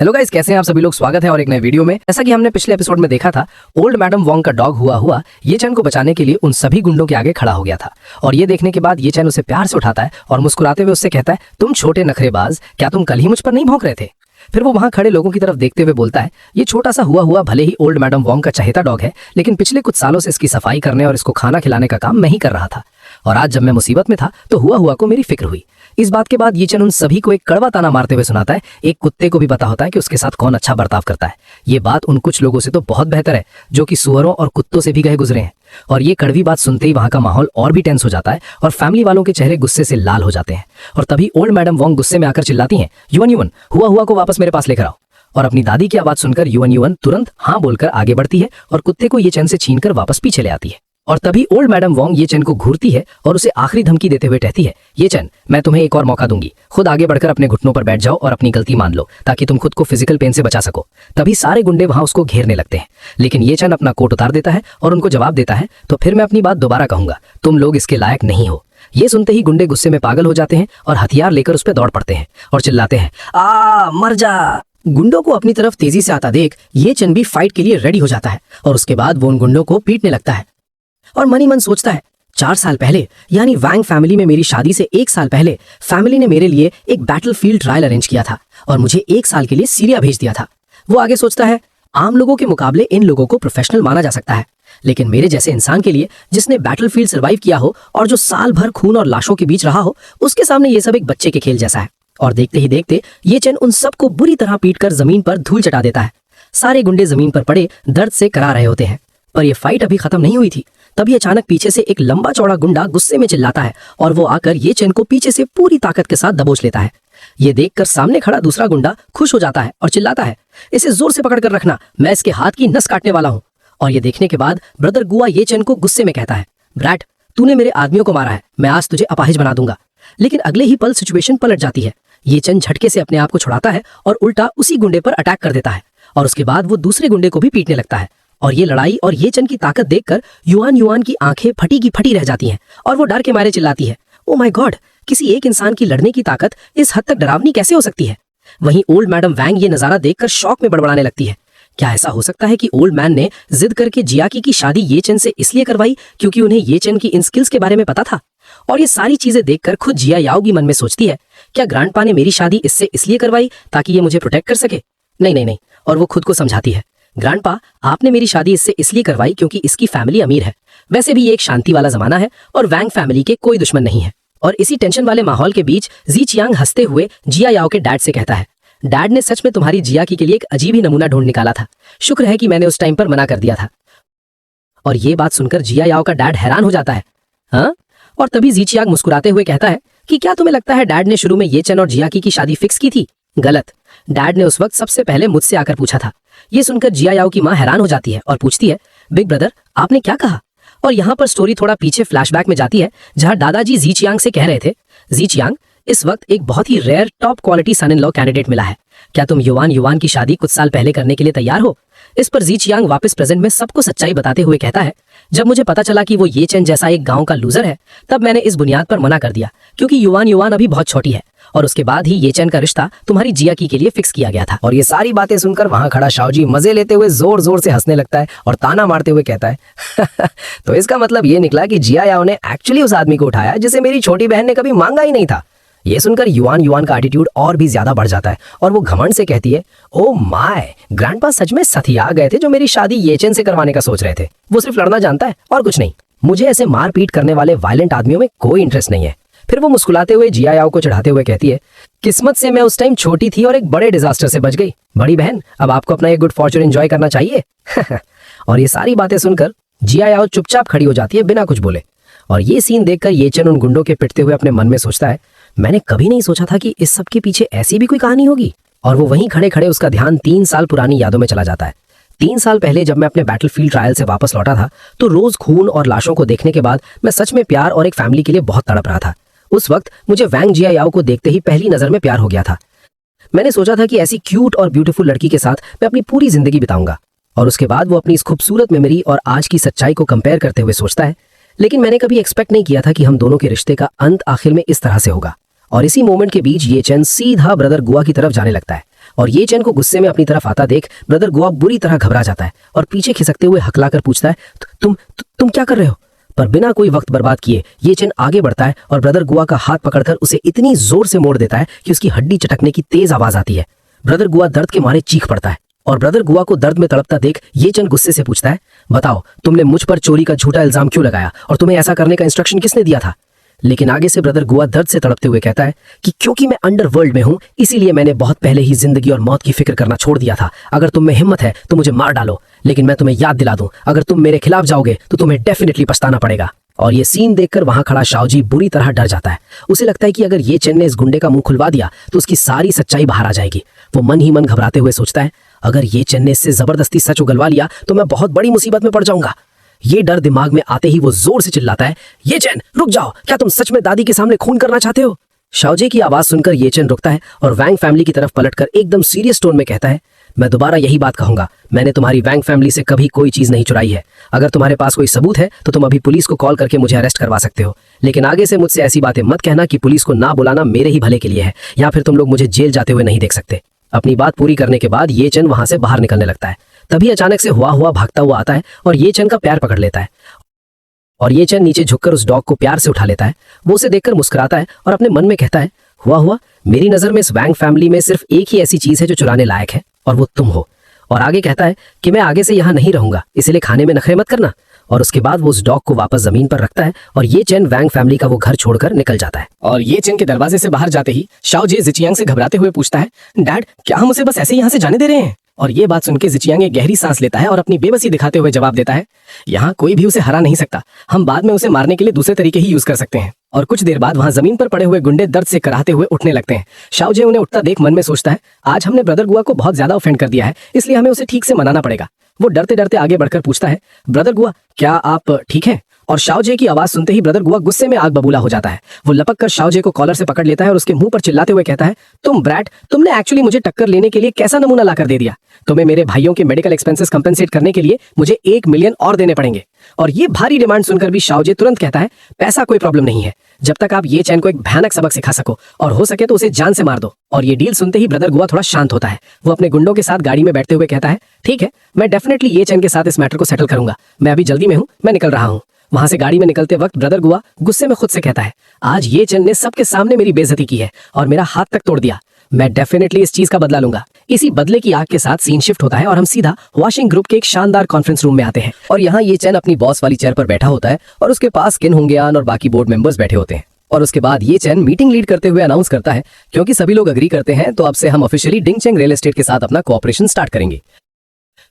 Hello guys, कैसे हैं आप सभी लोग। स्वागत है और एक नए वीडियो में। जैसा कि हमने पिछले एपिसोड में देखा था, ओल्ड मैडम वोंग का डॉग हुआ ये चैन को बचाने के लिए उन सभी गुंडों के आगे खड़ा हो गया था। और ये देखने के बाद ये चैन उसे प्यार से उठाता है और मुस्कुराते हुए उससे कहता है, तुम छोटे नखरेबाज, क्या तुम कल ही मुझ पर नहीं भौंक रहे थे। फिर वो वहां खड़े लोगों की तरफ देखते हुए बोलता है, ये छोटा सा हुआ भले ही ओल्ड मैडम वोंग का चहेता डॉग है, लेकिन पिछले कुछ सालों से इसकी सफाई करने और इसको खाना खिलाने का काम मैं ही कर रहा था। और आज जब मैं मुसीबत में था तो हुआ को मेरी फिक्र हुई। इस बात के बाद ये चैन उन सभी को एक कड़वा ताना मारते हुए सुनाता है। एक कुत्ते को भी पता होता है कि उसके साथ कौन अच्छा बर्ताव करता है। ये बात उन कुछ लोगों से तो बहुत बेहतर है जो कि सुअरों और कुत्तों से भी गए गुजरे हैं। और ये कड़वी बात सुनते ही वहां का माहौल और भी टेंस हो जाता है और फैमिली वालों के चेहरे गुस्से से लाल हो जाते हैं। और तभी ओल्ड मैडम वोंग गुस्से में आकर चिल्लाती हैं, युवन हुआ को वापस मेरे पास लेकर आओ। और अपनी दादी की आवाज सुनकर युवन तुरंत हाँ बोलकर आगे बढ़ती है और कुत्ते को ये चैन से छीनकर वापस पीछे ले आती है। और तभी ओल्ड मैडम वोंग ये चैन को घूरती है और उसे आखिरी धमकी देते हुए कहती है, ये चैन, मैं तुम्हें एक और मौका दूंगी, खुद आगे बढ़कर अपने घुटनों पर बैठ जाओ और अपनी गलती मान लो ताकि तुम खुद को फिजिकल पेन से बचा सको। तभी सारे गुंडे वहां उसको घेरने लगते हैं, लेकिन ये चैन अपना कोट उतार देता है और उनको जवाब देता है, तो फिर मैं अपनी बात दोबारा कहूंगा, तुम लोग इसके लायक नहीं हो। ये सुनते ही गुंडे गुस्से में पागल हो जाते हैं और हथियार लेकर उस पर दौड़ पड़ते हैं और चिल्लाते हैं, मर जा। गुंडों को अपनी तरफ तेजी से आता देख ये चैन भी फाइट के लिए रेडी हो जाता है और उसके बाद वो उन गुंडों को पीटने लगता है। और मन ही मन सोचता है, 4 साल पहले यानी वैंग फैमिली में मेरी शादी से 1 साल पहले फैमिली ने मेरे लिए एक बैटलफील्ड ट्रायल अरेंज किया था और मुझे 1 साल के लिए सीरिया भेज दिया था। वो आगे सोचता है, आम लोगों के मुकाबले इन लोगों को प्रोफेशनल माना जा सकता है, लेकिन मेरे जैसे इंसान के लिए जिसने बैटलफील्ड सर्वाइव किया हो और जो साल भर खून और लाशों के बीच रहा हो, उसके सामने ये सब एक बच्चे के खेल जैसा है। और देखते ही देखते ये चैन उन सबको बुरी तरह पीटकर जमीन पर धूल चटा देता है। सारे गुंडे जमीन पर पड़े दर्द से करा रहे होते हैं, पर यह फाइट अभी खत्म नहीं हुई थी। तभी अचानक पीछे से एक लंबा चौड़ा गुंडा गुस्से में चिल्लाता है और वो आकर ये चैन को पीछे से पूरी ताकत के साथ दबोच लेता है। ये देखकर सामने खड़ा दूसरा गुंडा खुश हो जाता है और चिल्लाता है, इसे जोर से पकड़ कर रखना, मैं इसके हाथ की नस काटने वाला हूँ। और ये देखने के बाद ब्रदर गुआ ये चैन को गुस्से में कहता है, ब्रैट, तूने मेरे आदमियों को मारा है, मैं आज तुझे अपाहिज बना दूंगा। लेकिन अगले ही पल सिचुएशन पलट जाती है। ये चैन झटके से अपने आप को छुड़ाता है और उल्टा उसी गुंडे पर अटैक कर देता है और उसके बाद वो दूसरे गुंडे को भी पीटने लगता है। और ये लड़ाई और ये चैन की ताकत देखकर युआन की आंखें फटी की फटी रह जाती हैं और वो डर के मारे चिल्लाती है, ओ माय गॉड, किसी एक इंसान की लड़ने की ताकत इस हद तक डरावनी कैसे हो सकती है। वहीं ओल्ड मैडम वैंग ये नजारा देखकर शौक में बड़बड़ाने लगती है। क्या ऐसा हो सकता है कि ओल्ड मैन ने जिद करके जियाकी की शादी ये चैन से इसलिए करवाई क्योंकि उन्हें ये चैन की इन स्किल्स के बारे में पता था। और ये सारी चीजें देखकर खुद जिया याओ भी मन में सोचती है, क्या ग्रैंडपा ने मेरी शादी इससे इसलिए करवाई ताकि ये मुझे प्रोटेक्ट कर सके। नहीं। और वो खुद को समझाती है, ग्रैंडपा, आपने मेरी शादी इससे इसलिए करवाई क्योंकि इसकी फैमिली अमीर है। वैसे भी ये एक शांति वाला जमाना है और वैंग फैमिली के कोई दुश्मन नहीं है। और इसी टेंशन वाले माहौल के बीच जी चियांग हंसते हुए जिया याओ के डैड से कहता है, डैड ने सच में तुम्हारी जियाकी के लिए एक अजीब ही नमूना ढूंढ निकाला था, शुक्र है कि मैंने उस टाइम पर मना कर दिया था। और ये बात सुनकर जिया याओ का डैड हैरान हो जाता है। हाँ? और तभी जी चियांग मुस्कुराते हुए कहता है कि क्या तुम्हें लगता है डैड ने शुरू में ये चैन और जियाकी की शादी फिक्स की थी? गलत, डैड ने उस वक्त सबसे पहले मुझसे आकर पूछा था। ये सुनकर जिया याओ की माँ हैरान हो जाती है और पूछती है, बिग ब्रदर, आपने क्या कहा? और यहाँ पर स्टोरी थोड़ा पीछे फ्लैशबैक में जाती है जहाँ दादाजी जी चियांग से कह रहे थे, जी चियांग, इस वक्त एक बहुत ही rare top quality son in law candidate मिला है, क्या तुम युआन की शादी कुछ साल पहले करने के लिए तैयार हो? इस पर जी चियांग वापस प्रेजेंट में सबको सच्चाई बताते हुए कहता है, जब मुझे पता चला कि वो ये चैन जैसा एक गांव का लूजर है, तब मैंने इस बुनियाद पर मना कर दिया क्योंकि युआन अभी बहुत छोटी है और उसके बाद ही ये चैन का रिश्ता तुम्हारी जियाकी के लिए फिक्स किया गया था। और ये सारी बातें सुनकर वहां खड़ा शाओजी मजे लेते हुए जोर जोर से हंसने लगता है और ताना मारते हुए कहता है तो इसका मतलब ये निकला कि जिया याओ ने एक्चुअली उस आदमी को उठाया जिसे मेरी छोटी बहन ने कभी मांगा ही नहीं था। ये सुनकर युआन का एटीट्यूड और भी ज्यादा बढ़ जाता है और वो घमंड से कहती है, ओ माय, ग्रैंडपा सच में सथिया गए थे जो मेरी शादी ये चैन से करवाने का सोच रहे थे। वो सिर्फ लड़ना जानता है और कुछ नहीं। मुझे ऐसे मारपीट करने वाले वायलेंट आदमियों में कोई इंटरेस्ट नहीं है। फिर वो मुस्कुराते हुए जिया याओ को चढ़ाते हुए कहती है, किस्मत से मैं उस टाइम छोटी थी और एक बड़े डिजास्टर से बच गई। बड़ी बहन, अब आपको अपना ये गुड फॉर्चून एंजॉय करना चाहिए। और ये सारी बातें सुनकर जिया याओ चुपचाप खड़ी हो जाती है बिना कुछ बोले। और ये सीन देखकर ये चैन उन गुंडों के पिटते हुए अपने मन में सोचता है, मैंने कभी नहीं सोचा था कि इस सब के पीछे ऐसी भी कोई कहानी होगी। और वो वहीं खड़े खड़े उसका ध्यान 3 साल पुरानी यादों में चला जाता है। 3 साल पहले जब मैं अपने बैटलफील्ड ट्रायल से वापस लौटा था तो रोज खून और लाशों को देखने के बाद मैं सच में प्यार और एक फैमिली के लिए बहुत तड़प रहा था। उस वक्त मुझे वैंग जिया याओ को देखते ही पहली नजर में प्यार हो गया था। मैंने सोचा था कि ऐसी क्यूट और ब्यूटीफुल लड़की के साथ मैं अपनी पूरी जिंदगी बिताऊंगा। और उसके बाद वो अपनी इस खूबसूरत मेमोरी और आज की सच्चाई को कंपेयर करते हुए सोचता है, लेकिन मैंने कभी एक्सपेक्ट नहीं किया था कि हम दोनों के रिश्ते का अंत आखिर में इस तरह से होगा। और इसी मोमेंट के बीच ये चैन सीधा ब्रदर गुआ की तरफ जाने लगता है और ये चैन को गुस्से में अपनी तरफ आता देख ब्रदर गुआ बुरी तरह घबरा जाता है और पीछे खिसकते हुए हकलाकर पूछता है, तुम क्या कर रहे हो? पर बिना कोई वक्त बर्बाद किए ये चैन आगे बढ़ता है और ब्रदर गुआ का हाथ पकड़कर उसे इतनी जोर से मोड़ देता है कि उसकी हड्डी चटकने की तेज आवाज आती है। ब्रदर गुआ दर्द के मारे चीख पड़ता है और ब्रदर गुआ को दर्द में तड़पता देख ये चैन गुस्से से पूछता है, बताओ तुमने मुझ पर चोरी का झूठा इल्जाम क्यों लगाया और तुम्हें ऐसा करने का इंस्ट्रक्शन किसने दिया था? लेकिन आगे से ब्रदर गुआ दर्द से तड़पते हुए कहता है कि क्योंकि मैं अंडरवर्ल्ड में हूं इसीलिए मैंने बहुत पहले ही जिंदगी और मौत की फिक्र करना छोड़ दिया था। अगर तुम में हिम्मत है तो मुझे मार डालो, लेकिन मैं तुम्हें याद दिला दूं, अगर तुम मेरे खिलाफ जाओगे तो तुम्हें डेफिनेटली पछताना पड़ेगा। और ये सीन देखकर वहां खड़ा शाओजी बुरी तरह डर जाता है। उसे लगता है कि अगर ये चैन ने इस गुंडे का मुंह खुलवा दिया तो उसकी सारी सच्चाई बाहर आ जाएगी। वो मन ही मन घबराते हुए सोचता है, अगर ये चैन ने इससे जबरदस्ती सच उगलवा लिया तो मैं बहुत बड़ी मुसीबत में पड़ जाऊंगा। ये डर दिमाग में आते ही वो जोर से चिल्लाता है, ये चैन रुक जाओ, क्या तुम सच में दादी के सामने खून करना चाहते हो? शाओजे की आवाज सुनकर ये चैन रुकता है और वैंग फैमिली की तरफ पलटकर एकदम सीरियस टोन में कहता है, मैं दोबारा यही बात कहूंगा, मैंने तुम्हारी वैंग फैमिली से कभी कोई चीज नहीं चुराई है। अगर तुम्हारे पास कोई सबूत है तो तुम अभी पुलिस को कॉल करके मुझे अरेस्ट करवा सकते हो, लेकिन आगे से मुझसे ऐसी बातें मत कहना कि पुलिस को ना बुलाना मेरे ही भले के लिए है, या फिर तुम लोग मुझे जेल जाते हुए नहीं देख सकते। अपनी बात पूरी करने के बाद ये चैन वहां से बाहर निकलने लगता है। तभी अचानक से हुआ भागता हुआ आता है और ये चैन का पैर पकड़ लेता है और ये चैन नीचे झुककर उस डॉग को प्यार से उठा लेता है। वो उसे देखकर मुस्कुराता है और अपने मन में कहता है, हुआ मेरी नजर में इस वैंग फैमिली में सिर्फ एक ही ऐसी चीज है जो चुराने लायक है और वो तुम हो। और आगे कहता है कि मैं आगे से यहाँ नहीं रहूंगा, इसलिए खाने में नखरे मत करना। और उसके बाद वो उस डॉग को वापस जमीन पर रखता है और ये चैन वैंग फैमिली का वो घर छोड़कर निकल जाता है। और ये चैन के दरवाजे से बाहर जाते ही शाओजे जिचियांग से घबराते हुए पूछता है, डैड क्या हम उसे बस ऐसे यहाँ से जाने दे रहे हैं? और ये बात सुनकर जिचियांग एक गहरी सांस लेता है और अपनी बेबसी दिखाते हुए जवाब देता है, यहाँ कोई भी उसे हरा नहीं सकता, हम बाद में उसे मारने के लिए दूसरे तरीके ही यूज कर सकते हैं। और कुछ देर बाद वहां जमीन पर पड़े हुए गुंडे दर्द से कराहते हुए उठने लगते हैं। शाओजे उन्हें उठता देख मन में सोचता है, आज हमने ब्रदर गुआ को बहुत ज्यादा ऑफेंड कर दिया है, इसलिए हमें उसे ठीक से मनाना पड़ेगा। वो डरते डरते आगे बढ़कर पूछता है, ब्रदर गुआ क्या आप ठीक हैं? और शाओजे की आवाज सुनते ही ब्रदर गुआ गुस्से में आग बबूला हो जाता है। वो लपक कर शाओजे को कॉलर से पकड़ लेता है और उसके मुंह पर चिल्लाते हुए कहता है, तुम ब्रैट, तुमने एक्चुअली मुझे टक्कर लेने के लिए कैसा नमूना लाकर दे दिया? तुम्हें मेरे भाइयों के मेडिकल एक्सपेंसेस कंपेंसेट करने के लिए मुझे 1 मिलियन और देने पड़ेंगे। और ये भारी डिमांड सुनकर भी शाओजे तुरंत कहता है, पैसा कोई प्रॉब्लम नहीं है, जब तक आप ये चैन को एक भयानक सबक सिखा सको और हो सके तो उसे जान से मार दो। और ये डील सुनते ही ब्रदर गुआ थोड़ा शांत होता है। वो अपने गुंडों के साथ गाड़ी में बैठते हुए कहता है, ठीक है, मैं डेफिनेटली ये चैन के साथ इस मैटर को सेटल करूंगा, मैं अभी जल्दी में हूँ, मैं निकल रहा हूँ। वहां से गाड़ी में निकलते वक्त ब्रदर गुआ गुस्से में खुद से कहता है, आज ये चैन ने सबके सामने मेरी बेइज्जती की है और मेरा हाथ तक तोड़ दिया, मैं डेफिनेटली इस चीज का बदला लूंगा। इसी बदले की आग के साथ सीन शिफ्ट होता है और हम सीधा वाशिंग ग्रुप के एक शानदार कॉन्फ्रेंस रूम में आते हैं। और यहाँ ये चैन अपनी बॉस वाली चेयर पर बैठा होता है और उसके पास किन होंगयान और बाकी बोर्ड मेंबर्स बैठे होते हैं। और उसके बाद ये चैन मीटिंग लीड करते हुए अनाउंस करता है, क्योंकि सभी लोग अग्री करते हैं तो अब से हम ऑफिशियली डिंगचेंग रियल एस्टेट के साथ अपना कोऑपरेशन स्टार्ट करेंगे।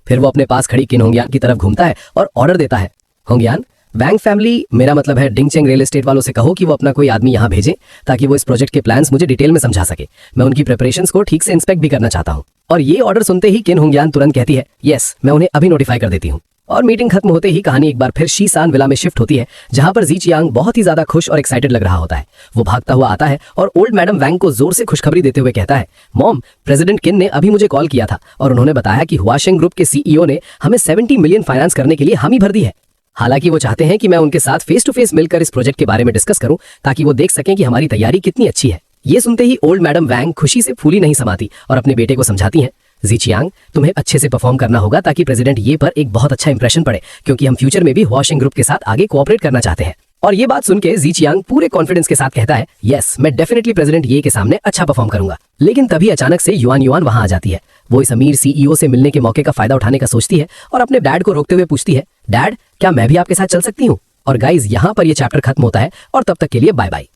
फिर वो अपने पास खड़ी किन होंगयान की तरफ घूमता है और ऑर्डर देता है, होंगयान, वैंग फैमिली, मेरा मतलब है डिंगचेंग रियल एस्टेट वालों से कहो कि वो अपना कोई आदमी यहाँ भेजे ताकि वो इस प्रोजेक्ट के प्लान्स मुझे डिटेल में समझा सके। मैं उनकी प्रिपरेशंस को ठीक से इंस्पेक्ट भी करना चाहता हूँ। और ये ऑर्डर सुनते ही किन होंगयान तुरंत कहती है, यस, मैं उन्हें अभी नोटिफाई कर देती हूँ। और मीटिंग खत्म होते ही कहानी एक बार फिर शीसान विला में शिफ्ट होती है, जहां पर जिचियांग बहुत ही ज्यादा खुश और एक्साइटेड लग रहा होता है। वो भागता हुआ आता है और ओल्ड मैडम वैंग को जोर से खुशखबरी देते हुए कहता है, मॉम, प्रेसिडेंट किन ने अभी मुझे कॉल किया था और उन्होंने बताया कि हुआशेंग ग्रुप के सीईओ ने हमें 70 मिलियन फाइनेंस करने के लिए हामी भर दी है। हालांकि वो चाहते हैं कि मैं उनके साथ फेस टू फेस मिलकर इस प्रोजेक्ट के बारे में डिस्कस करूं ताकि वो देख सकें कि हमारी तैयारी कितनी अच्छी है। ये सुनते ही ओल्ड मैडम वैंग खुशी से फूली नहीं समाती और अपने बेटे को समझाती हैं, जिचियांग, तुम्हें अच्छे से परफॉर्म करना होगा ताकि प्रेसिडेंट ये पर एक बहुत अच्छा इंप्रेशन पड़े, क्योंकि हम फ्यूचर में भी हुआशेंग ग्रुप के साथ आगे कोऑपरेट करना चाहते हैं। और ये बात सुनकर जिचियांग पूरे कॉन्फिडेंस के साथ कहता है, यस, मैं डेफिनेटली प्रेसिडेंट ये के सामने अच्छा परफॉर्म करूंगा। लेकिन तभी अचानक से युआन युआन वहां आ जाती है। वो इस अमीर सीईओ से मिलने के मौके का फायदा उठाने का सोचती है और अपने डैड को रोकते हुए पूछती है, डैड, क्या मैं भी आपके साथ चल सकती हूँ? और गाइज, यहाँ पर ये चैप्टर खत्म होता है और तब तक के लिए बाय बाय।